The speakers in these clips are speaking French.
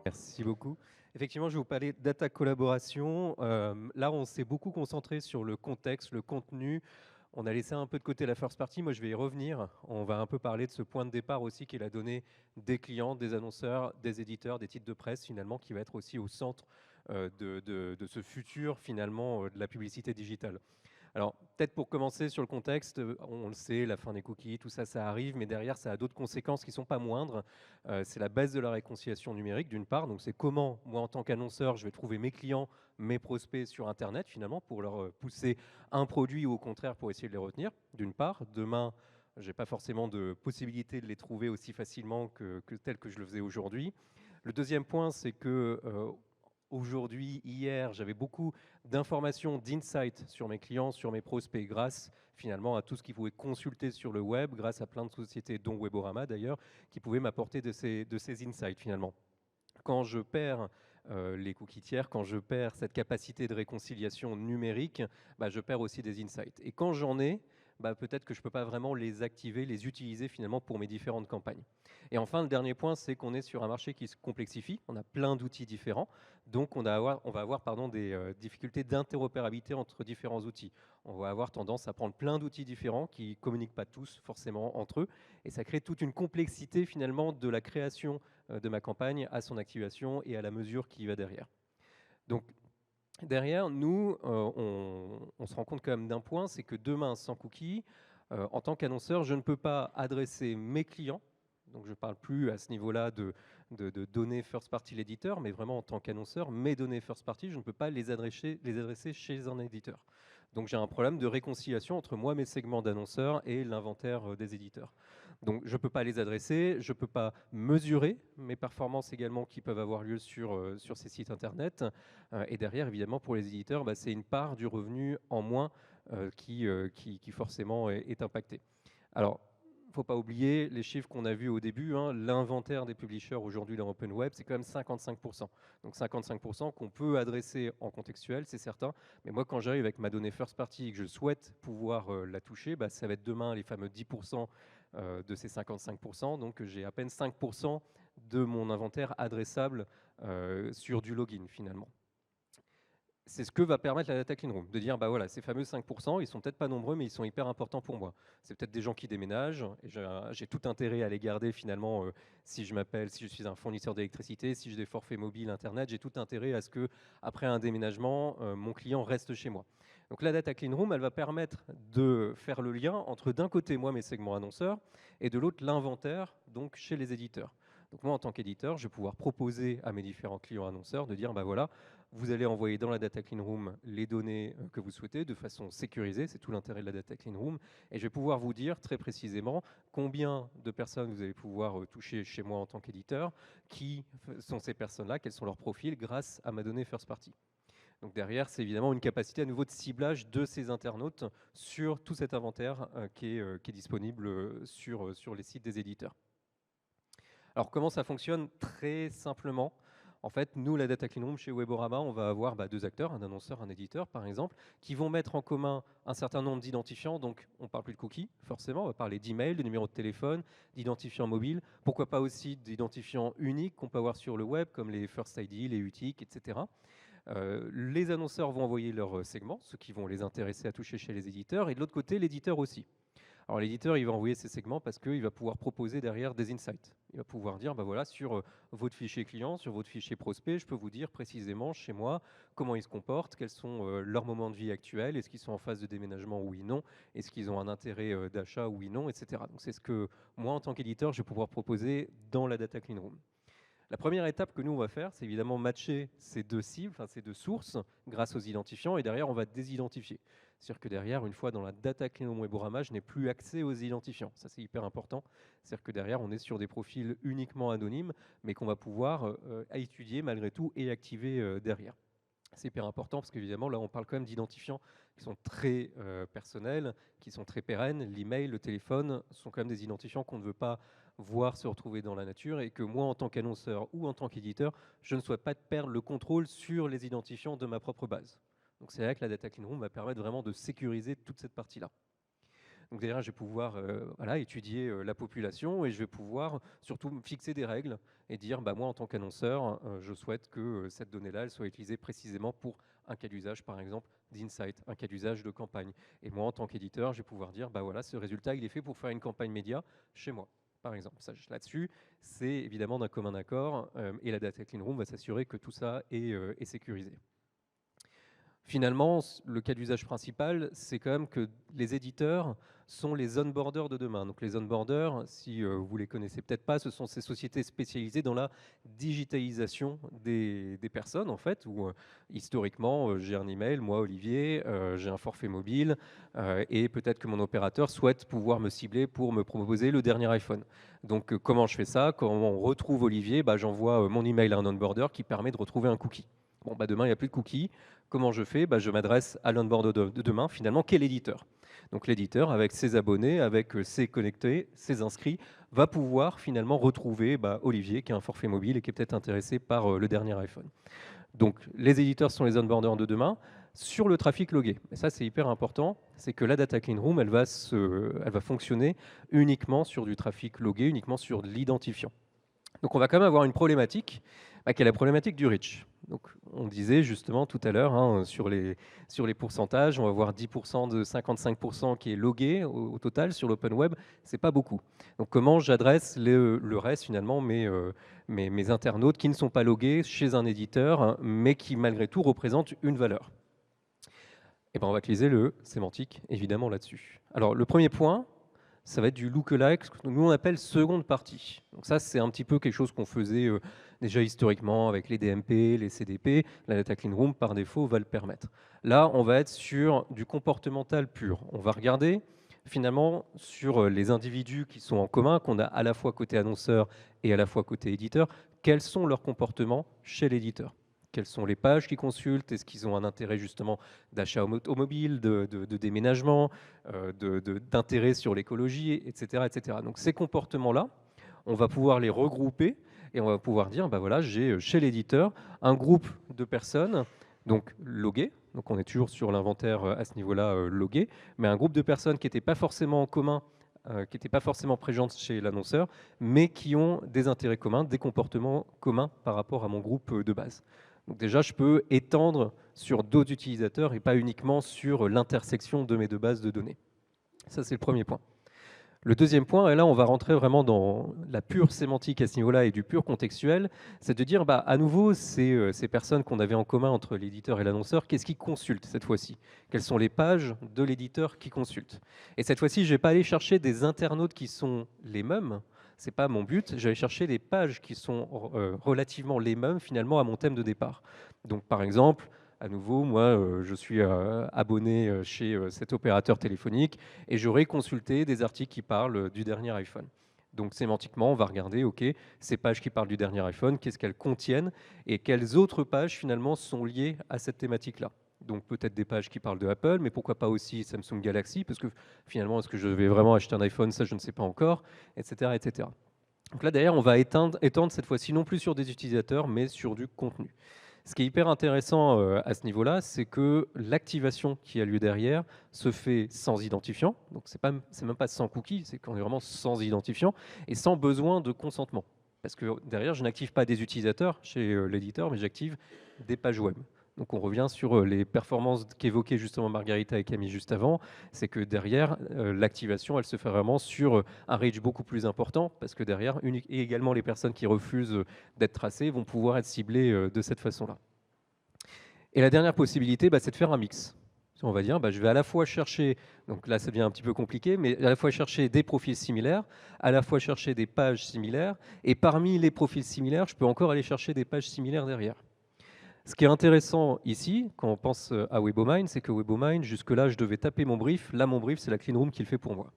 Merci beaucoup. Effectivement, je vais vous parler de data collaboration. Là, on s'est beaucoup concentré sur le contexte, le contenu. On a laissé un peu de côté la first party. Moi, je vais y revenir. On va un peu parler de ce point de départ aussi qui est la donnée des clients, des annonceurs, des éditeurs, des titres de presse finalement, qui va être aussi au centre de ce futur finalement de la publicité digitale. Alors, peut-être pour commencer sur le contexte, on le sait, la fin des cookies, tout ça, ça arrive, mais derrière, ça a d'autres conséquences qui ne sont pas moindres. C'est la baisse de la réconciliation numérique, d'une part. Donc, c'est comment, moi, en tant qu'annonceur, je vais trouver mes clients, mes prospects sur Internet, finalement, pour leur pousser un produit ou au contraire pour essayer de les retenir, d'une part. Demain, je n'ai pas forcément de possibilité de les trouver aussi facilement que tel que je le faisais aujourd'hui. Le deuxième point, c'est que aujourd'hui, hier, j'avais beaucoup d'informations, d'insights sur mes clients, sur mes prospects, grâce finalement à tout ce qu'ils pouvaient consulter sur le web, grâce à plein de sociétés, dont Weborama d'ailleurs, qui pouvaient m'apporter de ces insights finalement. Quand je perds les cookies tiers, quand je perds cette capacité de réconciliation numérique, bah, je perds aussi des insights. Et quand j'en ai, bah, peut-être que je ne peux pas vraiment les activer, les utiliser finalement pour mes différentes campagnes. Et enfin, le dernier point, c'est qu'on est sur un marché qui se complexifie. On a plein d'outils différents. Donc, on va avoir des difficultés d'interopérabilité entre différents outils. On va avoir tendance à prendre plein d'outils différents qui ne communiquent pas tous forcément entre eux. Et ça crée toute une complexité finalement de la création de ma campagne à son activation et à la mesure qui va derrière. Donc, derrière, nous, on se rend compte quand même d'un point, c'est que demain, sans cookies, en tant qu'annonceur, je ne peux pas adresser mes clients, donc je ne parle plus à ce niveau-là de données first party l'éditeur, mais vraiment en tant qu'annonceur, mes données first party, je ne peux pas les adresser chez un éditeur. Donc j'ai un problème de réconciliation entre moi, mes segments d'annonceurs et l'inventaire des éditeurs. Donc je ne peux pas les adresser, je ne peux pas mesurer mes performances également qui peuvent avoir lieu sur ces sites internet. Et derrière, évidemment, pour les éditeurs, bah, c'est une part du revenu en moins qui forcément est impactée. Alors, il ne faut pas oublier les chiffres qu'on a vus au début. Hein, l'inventaire des publishers aujourd'hui dans Open Web, c'est quand même 55%. Donc 55% qu'on peut adresser en contextuel, c'est certain. Mais moi, quand j'arrive avec ma donnée first party et que je souhaite pouvoir la toucher, bah, ça va être demain les fameux 10% de ces 55%. Donc j'ai à peine 5% de mon inventaire adressable sur du login finalement. C'est ce que va permettre la Data Clean Room, de dire, bah voilà, ces fameux 5%, ils sont peut-être pas nombreux, mais ils sont hyper importants pour moi. C'est peut-être des gens qui déménagent, et j'ai tout intérêt à les garder finalement, si je suis un fournisseur d'électricité, si j'ai des forfaits mobiles, Internet, j'ai tout intérêt à ce que, après un déménagement, mon client reste chez moi. Donc la Data Clean Room, elle va permettre de faire le lien entre d'un côté, moi, mes segments annonceurs, et de l'autre, l'inventaire, donc chez les éditeurs. Donc moi, en tant qu'éditeur, je vais pouvoir proposer à mes différents clients annonceurs de dire, bah voilà, vous allez envoyer dans la Data Clean Room les données que vous souhaitez de façon sécurisée, c'est tout l'intérêt de la Data Clean Room, et je vais pouvoir vous dire très précisément combien de personnes vous allez pouvoir toucher chez moi en tant qu'éditeur, qui sont ces personnes-là, quels sont leurs profils grâce à ma donnée first party. Donc derrière, c'est évidemment une capacité à nouveau de ciblage de ces internautes sur tout cet inventaire qui est disponible sur les sites des éditeurs. Alors comment ça fonctionne? Très simplement. En fait, nous, la Data Clean Room, chez Weborama, on va avoir deux acteurs, un annonceur, un éditeur, par exemple, qui vont mettre en commun un certain nombre d'identifiants. Donc, on ne parle plus de cookies, forcément, on va parler d'email, de numéro de téléphone, d'identifiants mobiles. Pourquoi pas aussi d'identifiants uniques qu'on peut avoir sur le web, comme les First ID, les UTIC, etc. Les annonceurs vont envoyer leurs segments, ceux qui vont les intéresser à toucher chez les éditeurs, et de l'autre côté, l'éditeur aussi. Alors l'éditeur, il va envoyer ses segments parce qu'il va pouvoir proposer derrière des insights. Il va pouvoir dire, bah voilà, sur votre fichier client, sur votre fichier prospect, je peux vous dire précisément chez moi comment ils se comportent, quels sont leurs moments de vie actuels, est-ce qu'ils sont en phase de déménagement, oui, non, est-ce qu'ils ont un intérêt d'achat, oui, non, etc. Donc c'est ce que moi, en tant qu'éditeur, je vais pouvoir proposer dans la Data Clean Room. La première étape que nous, on va faire, c'est évidemment matcher ces deux cibles, enfin ces deux sources, grâce aux identifiants, et derrière, on va désidentifier. C'est-à-dire que derrière, une fois dans la data clean room Weborama, je n'ai plus accès aux identifiants. Ça, c'est hyper important. C'est-à-dire que derrière, on est sur des profils uniquement anonymes, mais qu'on va pouvoir étudier malgré tout et activer derrière. C'est hyper important parce qu'évidemment, là, on parle quand même d'identifiants qui sont très personnels, qui sont très pérennes. L'email, le téléphone sont quand même des identifiants qu'on ne veut pas voir se retrouver dans la nature et que moi, en tant qu'annonceur ou en tant qu'éditeur, je ne souhaite pas perdre le contrôle sur les identifiants de ma propre base. Donc c'est vrai que la Data Clean Room va permettre vraiment de sécuriser toute cette partie-là. Donc derrière, je vais pouvoir voilà, étudier la population et je vais pouvoir surtout me fixer des règles et dire, bah, moi en tant qu'annonceur, je souhaite que cette donnée-là, elle soit utilisée précisément pour un cas d'usage, par exemple, d'insight, un cas d'usage de campagne. Et moi, en tant qu'éditeur, je vais pouvoir dire, bah voilà, ce résultat, il est fait pour faire une campagne média chez moi, par exemple. Là-dessus, c'est évidemment d'un commun accord et la Data Clean Room va s'assurer que tout ça est sécurisé. Finalement, le cas d'usage principal, c'est quand même que les éditeurs sont les onboarders de demain. Donc les onboarders, si vous les connaissez peut-être pas, ce sont ces sociétés spécialisées dans la digitalisation des personnes, en fait, où historiquement, j'ai un email, moi, Olivier, j'ai un forfait mobile, et peut-être que mon opérateur souhaite pouvoir me cibler pour me proposer le dernier iPhone. Donc comment je fais ça? Quand on retrouve Olivier, bah, j'envoie mon email à un onboarder qui permet de retrouver un cookie. Bon, bah, demain, il n'y a plus de cookies. Comment je fais? Bah, je m'adresse à l'onboard de demain, finalement, quel éditeur? Donc l'éditeur, avec ses abonnés, avec ses connectés, ses inscrits, va pouvoir finalement retrouver Olivier, qui a un forfait mobile et qui est peut-être intéressé par le dernier iPhone. Donc les éditeurs sont les onboarders de demain sur le trafic logué. Et ça, c'est hyper important, c'est que la Data Clean Room, elle va fonctionner uniquement sur du trafic logué, uniquement sur de l'identifiant. Donc on va quand même avoir une problématique, qui est la problématique du reach. Donc on disait justement tout à l'heure, sur les pourcentages, on va voir 10% de 55% qui est logué au total sur l'open web, c'est pas beaucoup. Donc comment j'adresse le reste finalement, mes internautes qui ne sont pas logués chez un éditeur, mais qui malgré tout représentent une valeur? Et ben on va utiliser le sémantique évidemment là-dessus. Alors le premier point, ça va être du lookalike, ce que nous on appelle seconde partie. Donc ça, c'est un petit peu quelque chose qu'on faisait déjà historiquement avec les DMP, les CDP. La Data Clean Room, par défaut, va le permettre. Là, on va être sur du comportemental pur. On va regarder finalement sur les individus qui sont en commun, qu'on a à la fois côté annonceur et à la fois côté éditeur, quels sont leurs comportements chez l'éditeur. Quelles sont les pages qu'ils consultent? Est-ce qu'ils ont un intérêt justement d'achat automobile, de déménagement, d'intérêt sur l'écologie, etc., etc. Donc ces comportements-là, on va pouvoir les regrouper et on va pouvoir dire, bah voilà, j'ai chez l'éditeur un groupe de personnes, donc loguées, donc on est toujours sur l'inventaire à ce niveau-là logué, mais un groupe de personnes qui n'étaient pas forcément en commun, qui n'étaient pas forcément présentes chez l'annonceur, mais qui ont des intérêts communs, des comportements communs par rapport à mon groupe de base. Donc déjà, je peux étendre sur d'autres utilisateurs et pas uniquement sur l'intersection de mes deux bases de données. Ça, c'est le premier point. Le deuxième point, et là on va rentrer vraiment dans la pure sémantique à ce niveau-là et du pur contextuel, c'est de dire à nouveau ces personnes qu'on avait en commun entre l'éditeur et l'annonceur, qu'est-ce qu'ils consultent cette fois-ci? Quelles sont les pages de l'éditeur qui consultent? Et cette fois-ci, je ne vais pas aller chercher des internautes qui sont les mêmes, c'est pas mon but, je vais aller chercher des pages qui sont relativement les mêmes finalement à mon thème de départ. Donc par exemple, à nouveau, moi, je suis abonné chez cet opérateur téléphonique et j'aurai consulté des articles qui parlent du dernier iPhone. Donc sémantiquement, on va regarder, OK, ces pages qui parlent du dernier iPhone, qu'est-ce qu'elles contiennent et quelles autres pages finalement sont liées à cette thématique-là. Donc peut-être des pages qui parlent de Apple, mais pourquoi pas aussi Samsung Galaxy, parce que finalement, est-ce que je vais vraiment acheter un iPhone? Ça, je ne sais pas encore, etc., etc. Donc là, derrière, on va étendre cette fois-ci non plus sur des utilisateurs, mais sur du contenu. Ce qui est hyper intéressant à ce niveau-là, c'est que l'activation qui a lieu derrière se fait sans identifiant. Donc, c'est même pas sans cookie, c'est qu'on est vraiment sans identifiant et sans besoin de consentement. Parce que derrière, je n'active pas des utilisateurs chez l'éditeur, mais j'active des pages web. Donc on revient sur les performances qu'évoquaient justement Margarita et Camille juste avant, c'est que derrière, l'activation, elle se fait vraiment sur un reach beaucoup plus important, parce que derrière, et également les personnes qui refusent d'être tracées vont pouvoir être ciblées de cette façon-là. Et la dernière possibilité, c'est de faire un mix. On va dire, je vais à la fois chercher, donc là ça devient un petit peu compliqué, mais à la fois chercher des profils similaires, à la fois chercher des pages similaires, et parmi les profils similaires, je peux encore aller chercher des pages similaires derrière. Ce qui est intéressant ici, quand on pense à Webomine, c'est que Webomine, jusque-là, je devais taper mon brief. Là, mon brief, c'est la clean room qui le fait pour moi.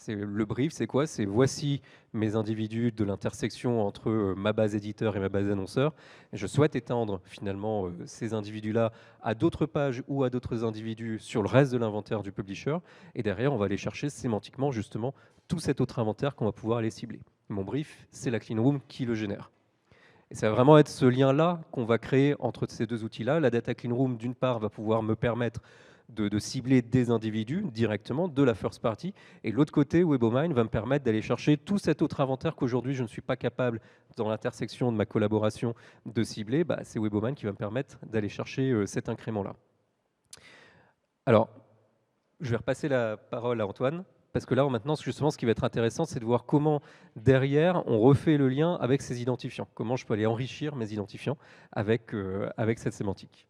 Le brief, c'est quoi? C'est voici mes individus de l'intersection entre ma base éditeur et ma base annonceur. Et je souhaite étendre finalement ces individus-là à d'autres pages ou à d'autres individus sur le reste de l'inventaire du publisher. Et derrière, on va aller chercher sémantiquement justement tout cet autre inventaire qu'on va pouvoir aller cibler. Mon brief, c'est la clean room qui le génère. Et ça va vraiment être ce lien-là qu'on va créer entre ces deux outils-là. La Data Clean Room, d'une part, va pouvoir me permettre de cibler des individus directement de la first party. Et l'autre côté, WebOmine va me permettre d'aller chercher tout cet autre inventaire qu'aujourd'hui je ne suis pas capable, dans l'intersection de ma collaboration, de cibler. Bah, c'est WebOmine qui va me permettre d'aller chercher cet incrément-là. Alors, je vais repasser la parole à Antoine, parce que là, maintenant, justement, ce qui va être intéressant, c'est de voir comment, derrière, on refait le lien avec ces identifiants. Comment je peux aller enrichir mes identifiants avec cette sémantique.